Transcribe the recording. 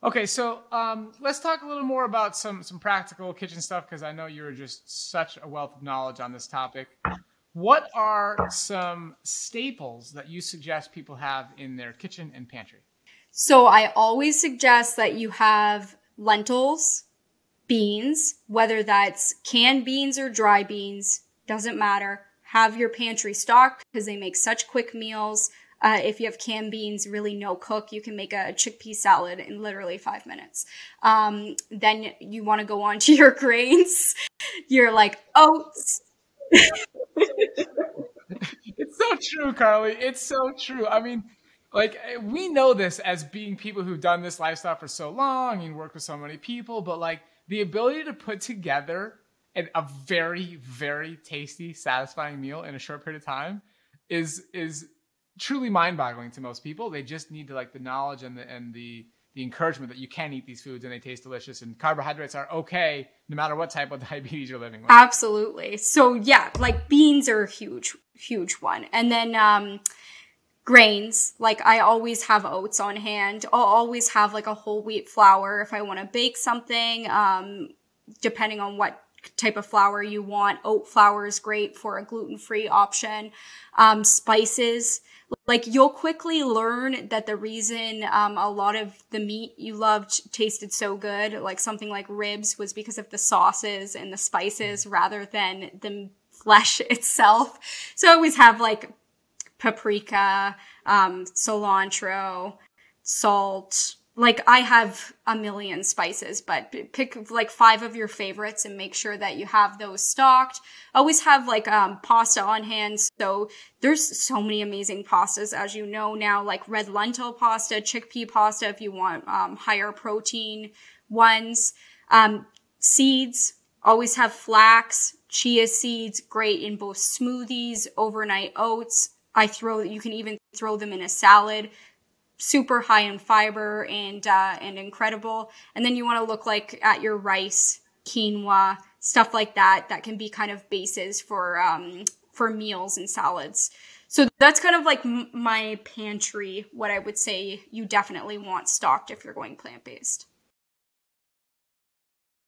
Okay, so let's talk a little more about some practical kitchen stuff, because I know you're just such a wealth of knowledge on this topic. What are some staples that you suggest people have in their kitchen and pantry? So I always suggest that you have lentils, beans, whether that's canned beans or dry beans, doesn't matter. Have your pantry stocked because they make such quick meals. If you have canned beans, really no cook, you can make a chickpea salad in literally 5 minutes. Then you want to go on to your grains. You're like oats. It's so true, Carleigh. It's so true. I mean, like, we know this as being people who've done this lifestyle for so long and worked with so many people, but like the ability to put together a very, very tasty, satisfying meal in a short period of time is truly mind-boggling to most people. They just need to, like, the knowledge and the encouragement that you can eat these foods and they taste delicious, and carbohydrates are okay no matter what type of diabetes you're living with. Absolutely. So yeah, like beans are a huge one. And then grains, like I always have oats on hand. I'll always have like a whole wheat flour if I want to bake something, depending on what type of flour you want. Oat flour is great for a gluten-free option. Spices, like you'll quickly learn that the reason a lot of the meat you loved tasted so good, like something like ribs, was because of the sauces and the spices rather than the flesh itself. So I always have like paprika, cilantro, salt. Like I have a million spices, but pick like 5 of your favorites and make sure that you have those stocked. Always have like pasta on hand. So there's so many amazing pastas, as you know now, like red lentil pasta, chickpea pasta if you want higher protein ones. Seeds, always have flax, chia seeds, great in both smoothies, overnight oats. You can even throw them in a salad. Super high in fiber and incredible. And then you want to look like at your rice, quinoa, stuff like that can be kind of bases for meals and salads. So that's kind of like my pantry, what I would say you definitely want stocked if you're going plant-based.